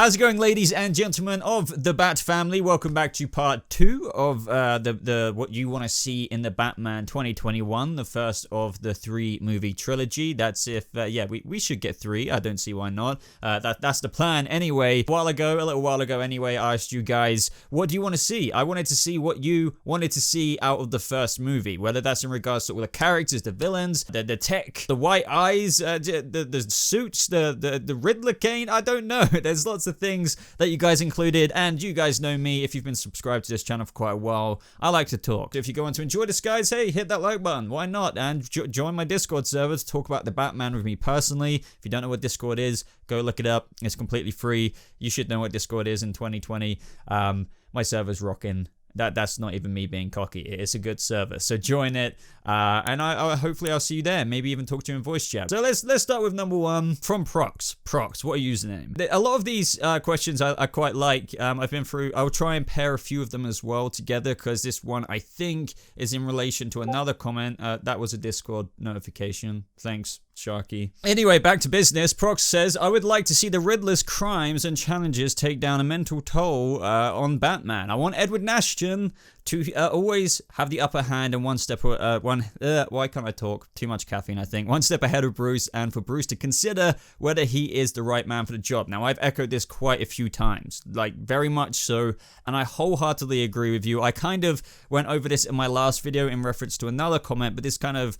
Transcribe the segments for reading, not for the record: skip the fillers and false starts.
How's it going, ladies and gentlemen of the Bat family? Welcome back to part 2 of the what you want to see in the Batman 2021, the first of the 3 movie trilogy. That's if we should get 3. I don't see why not. That's the plan anyway. A little while ago anyway, I asked you guys, what do you want to see? I wanted to see what you wanted to see out of the first movie, whether that's in regards to all the characters, the villains, the tech, the white eyes, the suits, the Riddler cane. I don't know. There's lots of things that you guys included, and you guys know me if you've been subscribed to this channel for quite a while. I like to talk. If you go on to enjoy this, guys, hey, hit that like button. Why not? And join my Discord server to talk about the Batman with me personally. If you don't know what Discord is, go look it up. It's completely free. You should know what Discord is in 2020. My server's rocking. That's not even me being cocky. It's a good server, so join it, and hopefully I'll see you there. Maybe even talk to you in voice chat. So let's start with number 1 from Prox. Prox, what a username. A lot of these questions I quite like. I've been through. I'll try and pair a few of them as well together, because this one I think is in relation to another comment. That was a Discord notification. Thanks, Sharky. Anyway, back to business. Prox says, I would like to see the Riddler's crimes and challenges take down a mental toll on Batman. I want Edward Nashton to always have the upper hand and why can't I talk? Too much caffeine, I think. One step ahead of Bruce, and for Bruce to consider whether he is the right man for the job. Now, I've echoed this quite a few times, like very much so, and I wholeheartedly agree with you. I kind of went over this in my last video in reference to another comment, but this kind of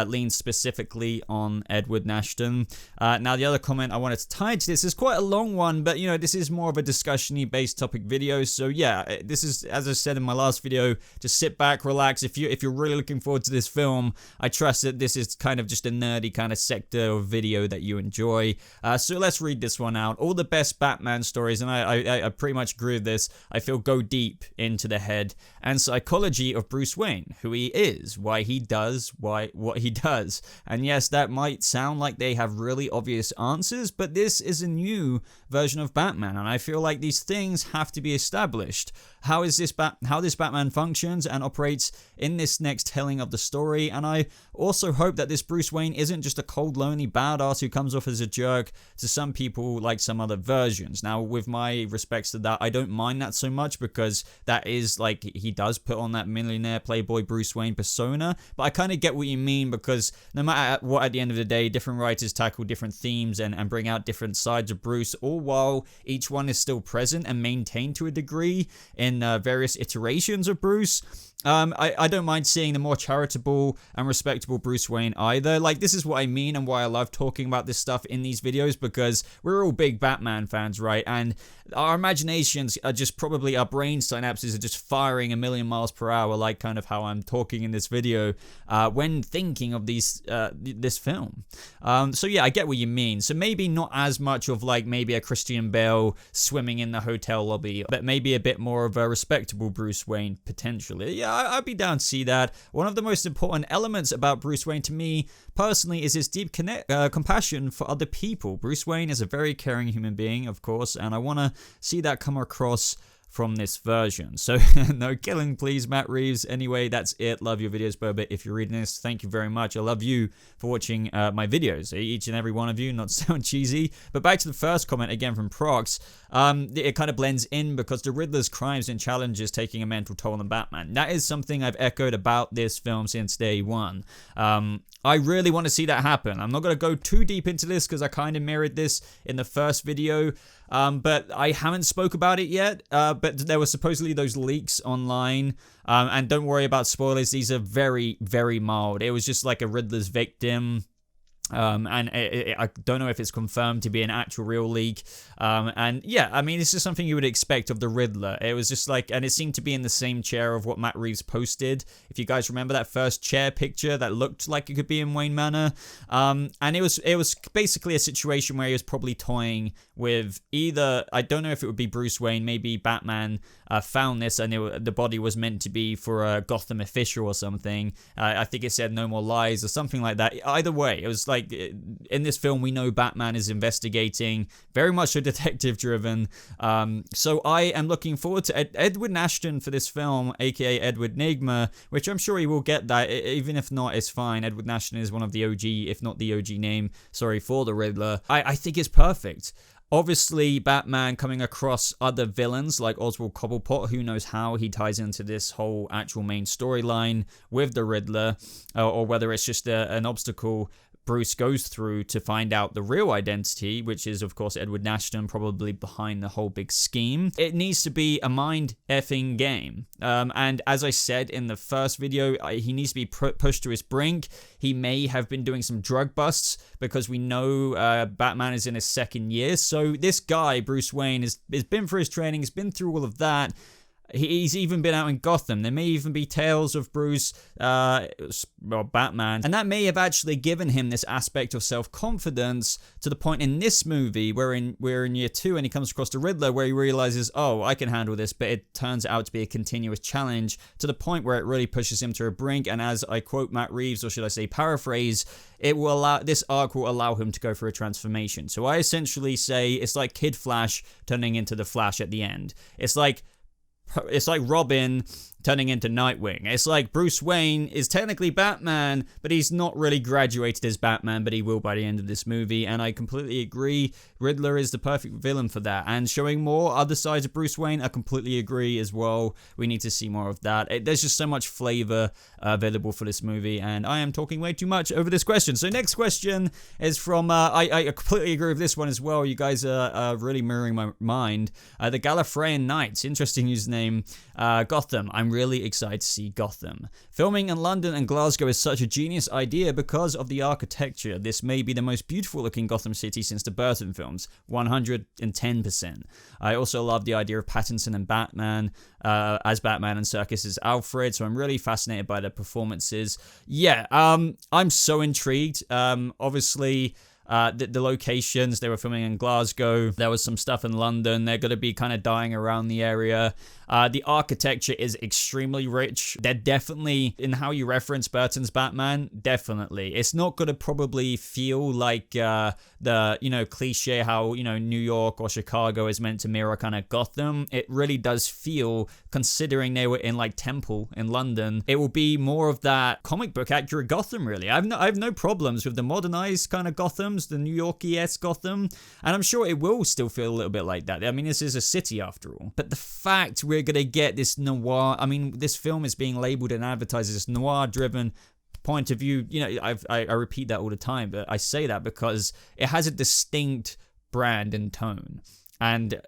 leans specifically on Edward Nashton. Now, the other comment I wanted to tie to this is quite a long one, but you know, this is more of a discussion-y based topic video, so yeah, this is, as I said in my last video, just sit back, relax. If you're really looking forward to this film, I trust that this is kind of just a nerdy kind of sector of video that you enjoy. So let's read this one out. All the best Batman stories, and I pretty much agree with this, I feel go deep into the head and psychology of Bruce Wayne, who he is, why he does what he does. And yes, that might sound like they have really obvious answers, but this is a new version of Batman, and I feel like these things have to be established. How this Batman functions and operates in this next telling of the story, and I also hope that this Bruce Wayne isn't just a cold, lonely badass who comes off as a jerk to some people like some other versions. Now, with my respects to that, I don't mind that so much, because that is like, he does put on that millionaire playboy Bruce Wayne persona, but I kind of get what you mean, because no matter what, at the end of the day, different writers tackle different themes and bring out different sides of Bruce, all while each one is still present and maintained to a degree in various iterations of Bruce. I don't mind seeing the more charitable and respectable Bruce Wayne either. Like, this is what I mean and why I love talking about this stuff in these videos, because we're all big Batman fans, right? And our imaginations are just probably, our brain synapses are just firing a million miles per hour, like kind of how I'm talking in this video, when thinking of this film. So yeah, I get what you mean. So maybe not as much of like maybe a Christian Bale swimming in the hotel lobby, but maybe a bit more of a respectable Bruce Wayne potentially. Yeah, I'd be down to see that. One of the most important elements about Bruce Wayne to me personally is his deep compassion for other people. Bruce Wayne is a very caring human being, of course, and I want to see that come across from this version. So no killing, please, Matt Reeves. Anyway, that's it. Love your videos, Boba. If you're reading this, thank you very much. I love you for watching my videos, each and every one of you, not to sound cheesy. But back to the first comment again from Prox. It kind of blends in, because the Riddler's crimes and challenges taking a mental toll on Batman. That is something I've echoed about this film since day one. I really want to see that happen. I'm not going to go too deep into this, because I kind of mirrored this in the first video, but I haven't spoke about it yet. But there were supposedly those leaks online, and don't worry about spoilers. These are very, very mild. It was just like a Riddler's victim. And I don't know if it's confirmed to be an actual real leak. And yeah, I mean, it's just something you would expect of the Riddler. It was just like, and it seemed to be in the same chair of what Matt Reeves posted. If you guys remember that first chair picture that looked like it could be in Wayne Manor. And it was basically a situation where he was probably toying with either, I don't know if it would be Bruce Wayne, maybe Batman found this and the body was meant to be for a Gotham official or something. I think it said no more lies or something like that. Either way, it was like, in this film we know Batman is investigating, very much so detective driven. So I am looking forward to Edward Nashton for this film, aka Edward Nigma, which I'm sure he will get that. Even if not, it's fine. Edward Nashton is one of the OG, if not the OG name, sorry, for the Riddler. I think it's perfect. Obviously, Batman coming across other villains like Oswald Cobblepot, who knows how he ties into this whole actual main storyline with the Riddler, or whether it's just an obstacle Bruce goes through to find out the real identity, which is, of course, Edward Nashton, probably behind the whole big scheme. It needs to be a mind-effing game. And as I said in the first video, he needs to be pushed to his brink. He may have been doing some drug busts because we know Batman is in his second year. So this guy, Bruce Wayne, has been through his training, he's been through all of that. He's even been out in Gotham. There may even be tales of Bruce, Batman, and that may have actually given him this aspect of self-confidence to the point in this movie where we're in year 2 and he comes across the Riddler where he realizes, oh, I can handle this, but it turns out to be a continuous challenge to the point where it really pushes him to a brink. And as I quote Matt Reeves, or should I say paraphrase, this arc will allow him to go through a transformation. So I essentially say it's like Kid Flash turning into the Flash at the end. It's like Robin turning into Nightwing. It's like Bruce Wayne is technically Batman, but he's not really graduated as Batman, but he will by the end of this movie, and I completely agree. Riddler is the perfect villain for that, and showing more other sides of Bruce Wayne, I completely agree as well. We need to see more of that. There's just so much flavor available for this movie, and I am talking way too much over this question. So next question is from, I completely agree with this one as well. You guys are really mirroring my mind. The Gallifreyan Knights, interesting username. Gotham, I'm really excited to see Gotham. Filming in London and Glasgow is such a genius idea because of the architecture. This may be the most beautiful looking Gotham City since the Burton films, 110%. I also love the idea of Pattinson and Batman as Batman and Serkis as Alfred, so I'm really fascinated by their performances. Yeah, I'm so intrigued. Obviously, the locations, they were filming in Glasgow, there was some stuff in London, they're going to be kind of dying around the area. The architecture is extremely rich. They're definitely, in how you reference Burton's Batman, definitely. It's not going to probably feel like the, cliche how, New York or Chicago is meant to mirror kind of Gotham. It really does feel, considering they were in like Temple in London, it will be more of that comic book accurate Gotham, really. I have no problems with the modernized kind of Gothams, the New York-esque Gotham, and I'm sure it will still feel a little bit like that. I mean, this is a city after all. But the fact we're going to get this noir, I mean, this film is being labeled and advertised as this noir-driven point of view. I repeat that all the time, but I say that because it has a distinct brand and tone. And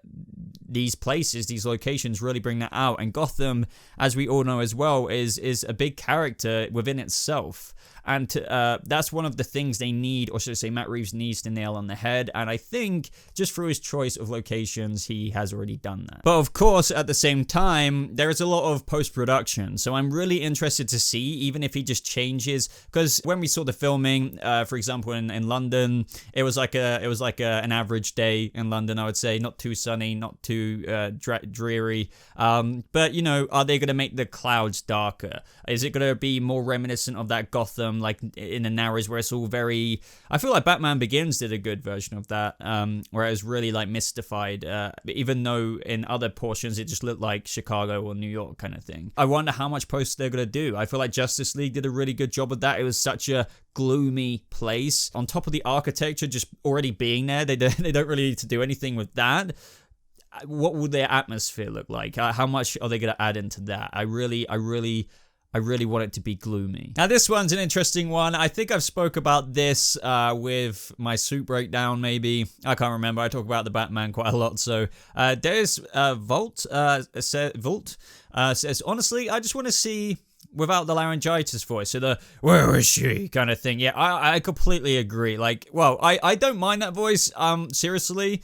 these places, these locations really bring that out. And Gotham, as we all know as well, is a big character within itself. And that's one of the things they need, or should I say Matt Reeves needs to nail on the head. And I think just through his choice of locations, he has already done that. But of course, at the same time, there is a lot of post-production. So I'm really interested to see, even if he just changes. Because when we saw the filming, for example, in London, it was like an average day in London, I would say. Not too sunny, not too dreary. But, are they going to make the clouds darker? Is it going to be more reminiscent of that Gotham, like in the Narrows, where it's all very... I feel like Batman Begins did a good version of that, where it was really like mystified, even though in other portions it just looked like Chicago or New York kind of thing. I wonder how much post they're going to do. I feel like Justice League did a really good job of that. It was such a gloomy place. On top of the architecture just already being there, they don't really need to do anything with that. What will their atmosphere look like? How much are they going to add into that? I really want it to be gloomy. Now, this one's an interesting one. I think I've spoke about this with my suit breakdown, maybe. I can't remember. I talk about the Batman quite a lot. So, there's Volt says, honestly, I just want to see without the laryngitis voice. So the, where is she kind of thing. Yeah, I completely agree. Like, well, I don't mind that voice. Seriously.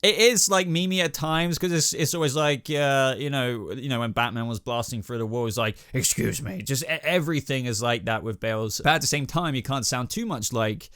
It is like memey at times because it's always like when Batman was blasting through the wall, it's like, excuse me, just everything is like that with Bale's. But at the same time, you can't sound too much like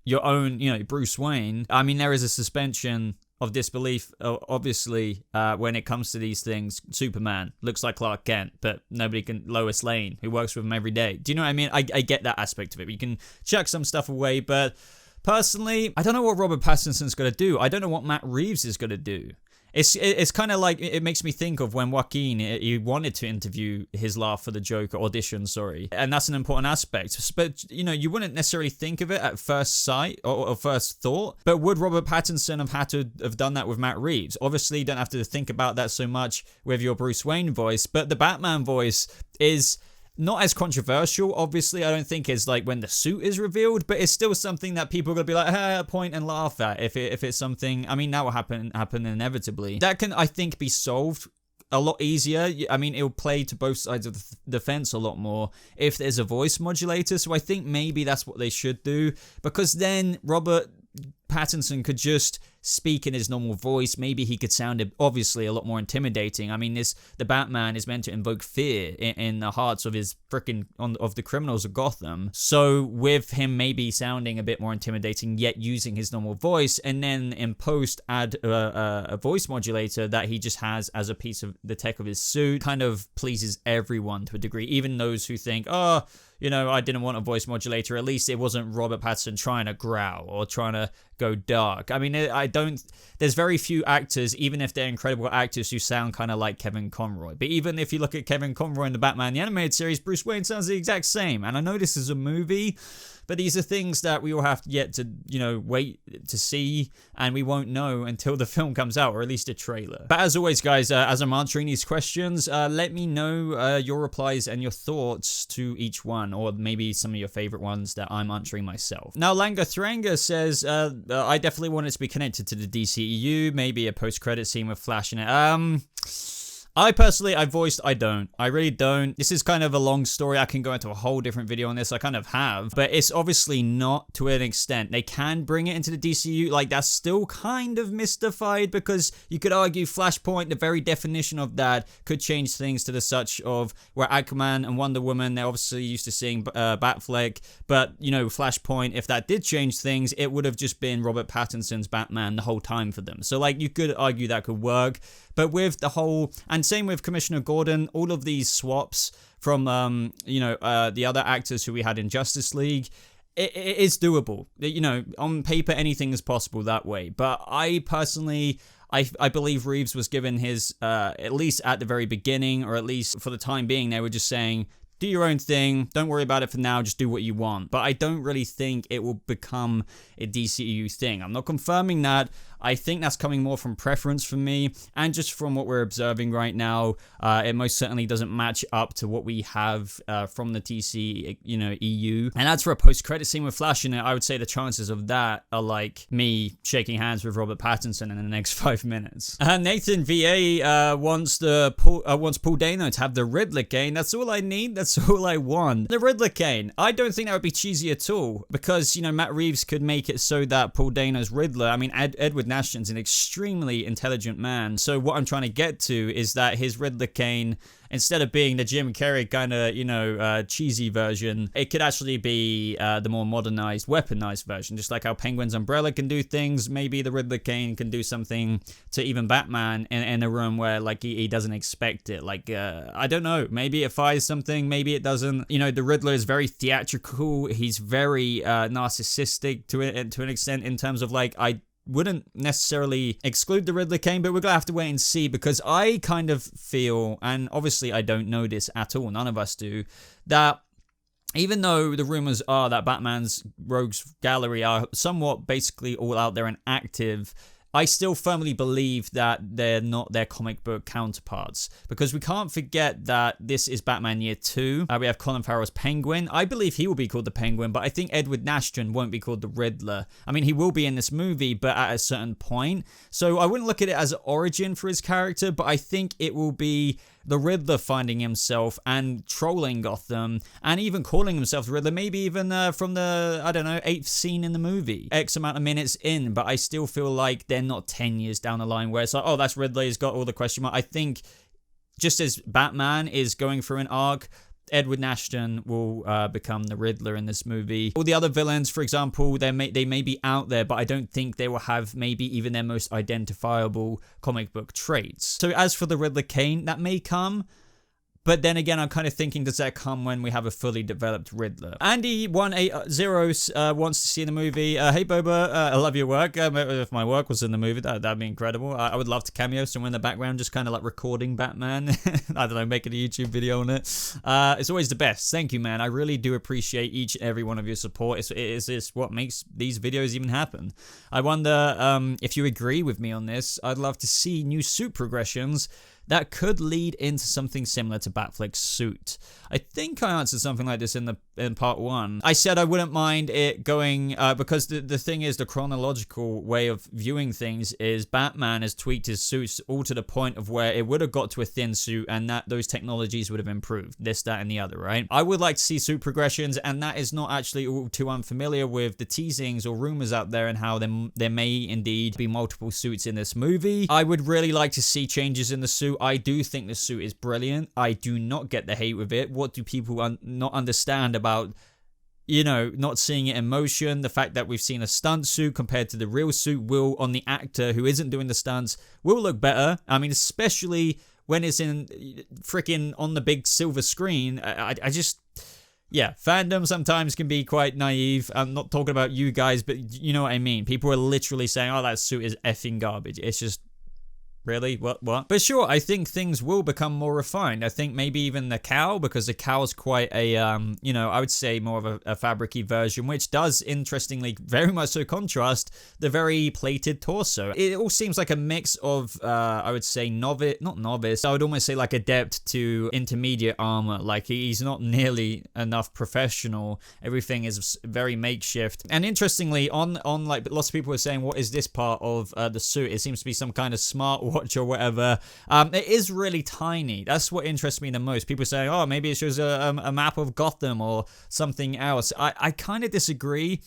your own, Bruce Wayne. I mean, there is a suspension of disbelief, obviously, when it comes to these things. Superman looks like Clark Kent, but nobody can. Lois Lane, who works with him every day. Do you know what I mean? I get that aspect of it. You can chuck some stuff away, but personally, I don't know what Robert Pattinson's going to do. I don't know what Matt Reeves is going to do. It's kind of like, it makes me think of when Joaquin, he wanted to interview his laugh for the Joker, audition, sorry. And that's an important aspect. But, you know, you wouldn't necessarily think of it at first sight or first thought. But would Robert Pattinson have had to have done that with Matt Reeves? Obviously, you don't have to think about that so much with your Bruce Wayne voice. But the Batman voice is not as controversial, obviously, I don't think, as like when the suit is revealed, but it's still something that people are going to be like, point and laugh at if it's something. I mean, that will happen inevitably. That can, I think, be solved a lot easier. I mean, it'll play to both sides of the fence a lot more if there's a voice modulator, so I think maybe that's what they should do, because then Robert Pattinson could just speak in his normal voice. Maybe he could sound obviously a lot more intimidating. I mean, the Batman is meant to invoke fear in the hearts of his of the criminals of Gotham. So with him maybe sounding a bit more intimidating, yet using his normal voice, and then in post add a voice modulator that he just has as a piece of the tech of his suit, kind of pleases everyone to a degree, even those who think, you know, I didn't want a voice modulator. At least it wasn't Robert Pattinson trying to growl or trying to go dark. I mean, there's very few actors, even if they're incredible actors, who sound kind of like Kevin Conroy. But even if you look at Kevin Conroy in the Batman the Animated Series, Bruce Wayne sounds the exact same. And I know this is a movie, but these are things that we will have yet to, you know, wait to see, and we won't know until the film comes out, or at least a trailer. But as always, guys, as I'm answering these questions, let me know your replies and your thoughts to each one, or maybe some of your favorite ones that I'm answering myself. Now, Langa Thranga says, I definitely want it to be connected to the DCEU, maybe a post-credit scene with Flash in it. I personally, I don't. I really don't. This is kind of a long story. I can go into a whole different video on this. I kind of have. But it's obviously not to an extent. They can bring it into the DCU. Like, that's still kind of mystified, because you could argue Flashpoint, the very definition of that, could change things to the such of where Aquaman and Wonder Woman, they're obviously used to seeing Batfleck. But, you know, Flashpoint, if that did change things, it would have just been Robert Pattinson's Batman the whole time for them. So, like, you could argue that could work. But with the whole, and same with Commissioner Gordon, all of these swaps from, the other actors who we had in Justice League, it is doable. You know, on paper, anything is possible that way. But I personally, I believe Reeves was given his, at least at the very beginning, or at least for the time being, they were just saying, do your own thing, don't worry about it for now, just do what you want. But I don't really think it will become a DCEU thing. I'm not confirming that. I think that's coming more from preference for me, and just from what we're observing right now, it most certainly doesn't match up to what we have from the DC, EU. And as for a post-credit scene with Flash in it, I would say the chances of that are like me shaking hands with Robert Pattinson in the next 5 minutes. Nathan VA wants Paul Dano to have the Riddler cane. That's all I need. That's all I want. The Riddler cane. I don't think that would be cheesy at all, because, you know, Matt Reeves could make it so that Paul Dano's Riddler, I mean, Edward Nashton's an extremely intelligent man. So what I'm trying to get to is that his Riddler cane, instead of being the Jim Carrey kind of, cheesy version, it could actually be the more modernized, weaponized version. Just like how Penguin's umbrella can do things, maybe the Riddler cane can do something to even Batman in a room where, like, he doesn't expect it. Like, I don't know, maybe it fires something, maybe it doesn't. You know, the Riddler is very theatrical. He's very narcissistic to an extent, in terms of, like, I wouldn't necessarily exclude the Riddler cane, but we're gonna have to wait and see, because I kind of feel, and obviously I don't know this at all, none of us do, that even though the rumors are that Batman's rogues gallery are somewhat basically all out there and active, I still firmly believe that they're not their comic book counterparts, because we can't forget that this is Batman Year 2. We have Colin Farrell's Penguin. I believe he will be called the Penguin, but I think Edward Nashton won't be called the Riddler. I mean, he will be in this movie, but at a certain point. So I wouldn't look at it as an origin for his character, but I think it will be the Riddler finding himself and trolling Gotham, and even calling himself the Riddler, maybe even from the, 8th scene in the movie, X amount of minutes in. But I still feel like they're not 10 years down the line where it's like, oh, that's Riddler, he's got all the question mark. I think just as Batman is going through an arc, Edward Nashton will become the Riddler in this movie. All the other villains, for example, they may be out there, but I don't think they will have maybe even their most identifiable comic book traits. So as for the Riddler cane, that may come, But then again, I'm kind of thinking, does that come when we have a fully developed Riddler? Andy180 wants to see the movie. Hey, Boba, I love your work. If my work was in the movie, that'd be incredible. I would love to cameo somewhere in the background, just kind of like recording Batman. I don't know, making a YouTube video on it. It's always the best. Thank you, man. I really do appreciate each and every one of your support. It's what makes these videos even happen. I wonder if you agree with me on this. I'd love to see new suit progressions that could lead into something similar to Batfleck's suit. I think I answered something like this in part 1. I said I wouldn't mind it going, because the thing is, the chronological way of viewing things is Batman has tweaked his suits all to the point of where it would have got to a thin suit and that those technologies would have improved. This, that, and the other, right? I would like to see suit progressions, and that is not actually all too unfamiliar with the teasings or rumors out there and how there may indeed be multiple suits in this movie. I would really like to see changes in the suit. I do think the suit is brilliant. I do not get the hate with it. What do people not understand about, you know, not seeing it in motion? The fact that we've seen a stunt suit compared to the real suit will, on the actor who isn't doing the stunts, will look better. I mean, especially when it's in freaking on the big silver screen. I just... Yeah, fandom sometimes can be quite naive. I'm not talking about you guys, but you know what I mean. People are literally saying, oh, that suit is effing garbage. It's just... Really? What? But sure, I think things will become more refined. I think maybe even the cowl, because the cowl's quite a, you know, I would say more of a fabric-y version, which does, interestingly, very much so contrast the very plated torso. It all seems like a mix of, I would say, not novice, I would almost say like adept to intermediate armor. Like, he's not nearly enough professional. Everything is very makeshift. And interestingly, on like, lots of people are saying, what is this part of the suit? It seems to be some kind of smart watch or whatever. It is really tiny. That's what interests me the most. People say, oh, maybe it's just a map of Gotham or something else. I kind of disagree.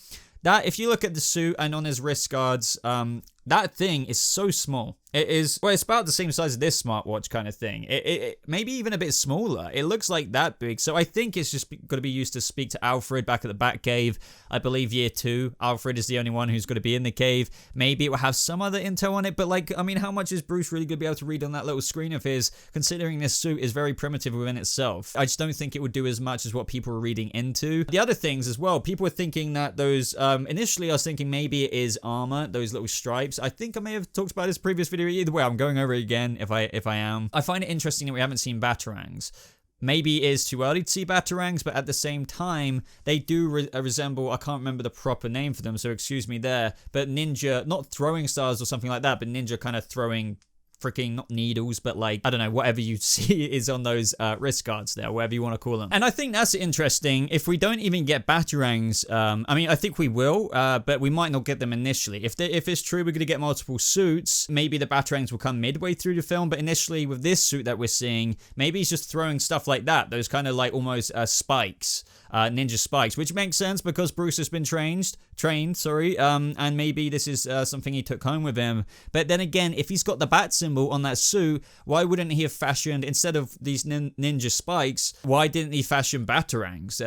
That if you look at the suit and on his wrist guards, that thing is so small. It is, well, it's about the same size as this smartwatch kind of thing. It maybe even a bit smaller. It looks like that big. So I think it's just going to be used to speak to Alfred back at the Batcave. I believe year 2. Alfred is the only one who's going to be in the cave. Maybe it will have some other intel on it. But like, I mean, how much is Bruce really going to be able to read on that little screen of his, considering this suit is very primitive within itself? I just don't think it would do as much as what people are reading into. The other things as well, people were thinking that those, initially I was thinking maybe it is armor, those little stripes. I think I may have talked about this previous video. Either way, I'm going over it again if I am. I find it interesting that we haven't seen batarangs. Maybe it is too early to see batarangs, but at the same time, they do resemble, I can't remember the proper name for them, so excuse me there, but ninja, not throwing stars or something like that, but ninja kind of throwing freaking, not needles, but like, I don't know, whatever you see is on those wrist guards there, whatever you want to call them. And I think that's interesting. If we don't even get batarangs, I mean, I think we will, but we might not get them initially. If it's true we're going to get multiple suits, maybe the batarangs will come midway through the film, but initially with this suit that we're seeing, maybe he's just throwing stuff like that, those kind of like almost spikes. Ninja spikes, which makes sense because Bruce has been trained, and maybe this is something he took home with him. But then again, if he's got the bat symbol on that suit, why wouldn't he have fashioned, instead of these ninja spikes, why didn't he fashion batarangs?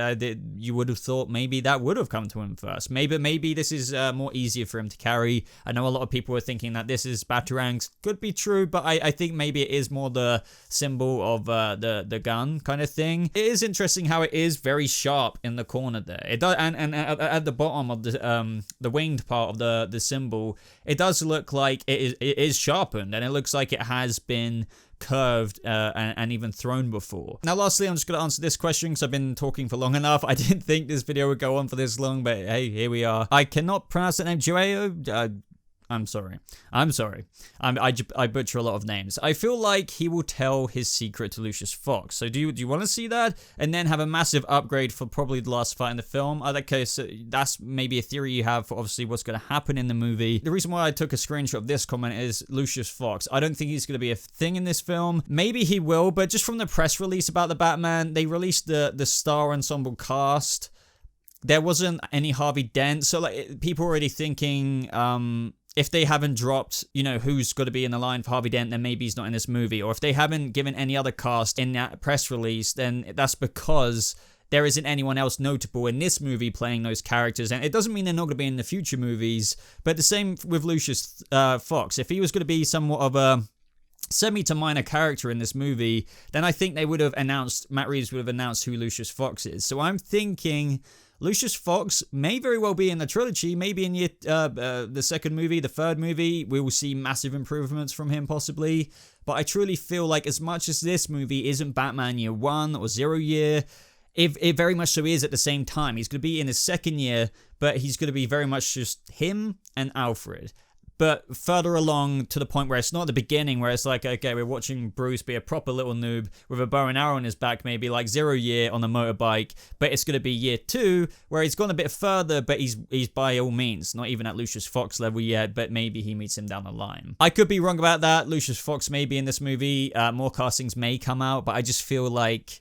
You would have thought maybe that would have come to him first. Maybe this is more easier for him to carry. I know a lot of people are thinking that this is batarangs. Could be true, but I think maybe it is more the symbol of the gun kind of thing. It is interesting how it is very sharp in the corner there. It does, and at the bottom of the winged part of the symbol, it does look like it is sharpened, and it looks like it has been curved and even thrown before. Now lastly, I'm just going to answer this question because I've been talking for long enough. I didn't think this video would go on for this long, but hey, here we are. I cannot pronounce the name Joao. I'm sorry. I butcher a lot of names. I feel like he will tell his secret to Lucius Fox. So do you want to see that? And then have a massive upgrade for probably the last fight in the film? Okay, so that's maybe a theory you have for obviously what's going to happen in the movie. The reason why I took a screenshot of this comment is Lucius Fox. I don't think he's going to be a thing in this film. Maybe he will, but just from the press release about the Batman, they released the star ensemble cast. There wasn't any Harvey Dent, so like people are already thinking, if they haven't dropped, you know, who's got to be in the line for Harvey Dent, then maybe he's not in this movie. Or if they haven't given any other cast in that press release, then that's because there isn't anyone else notable in this movie playing those characters. And it doesn't mean they're not going to be in the future movies, but the same with Lucius Fox. If he was going to be somewhat of a semi to minor character in this movie, then I think they would have announced, Matt Reeves would have announced who Lucius Fox is. So I'm thinking Lucius Fox may very well be in the trilogy, maybe in the second movie, the third movie, we will see massive improvements from him possibly. But I truly feel like as much as this movie isn't Batman Year 1 or 0 year, it very much so is at the same time. He's going to be in his second year, but he's going to be very much just him and Alfred. But further along to the point where it's not the beginning where it's like, okay, we're watching Bruce be a proper little noob with a bow and arrow on his back, maybe like 0 year on a motorbike, but it's going to be year 2 where he's gone a bit further, but he's by all means not even at Lucius Fox level yet, but maybe he meets him down the line. I could be wrong about that. Lucius Fox may be in this movie. More castings may come out, but I just feel like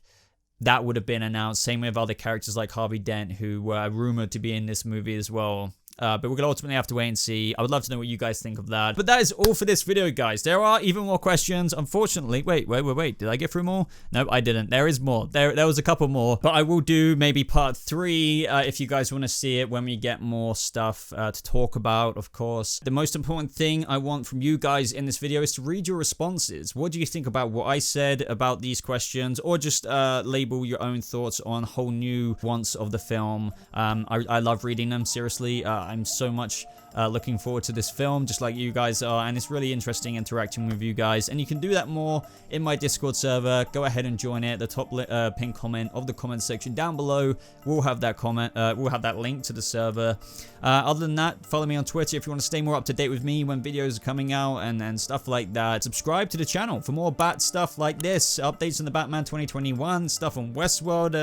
that would have been announced. Same with other characters like Harvey Dent, who were rumored to be in this movie as well. But we're going to ultimately have to wait and see. I would love to know what you guys think of that. But that is all for this video, guys. There are even more questions. Unfortunately, wait. Did I get through more? No, I didn't. There is more. There was a couple more. But I will do maybe part 3 if you guys want to see it when we get more stuff to talk about, of course. The most important thing I want from you guys in this video is to read your responses. What do you think about what I said about these questions? Or just label your own thoughts on whole new wants of the film. I love reading them, seriously. I'm so much looking forward to this film, just like you guys are, and it's really interesting interacting with you guys, and you can do that more in my Discord server. Go ahead and join it. The top pinned comment of the comment section down below will have that comment, we'll have that link to the server. Other than that, follow me on Twitter if you want to stay more up to date with me when videos are coming out and stuff like that. Subscribe to the channel for more Bat stuff like this, updates on the Batman 2021, stuff on Westworld,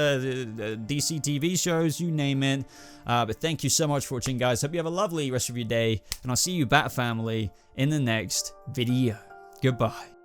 DC TV shows, you name it. But thank you so much for watching, guys. Hope you have a lovely rest of your day, and I'll see you, Bat family, in the next video. Goodbye.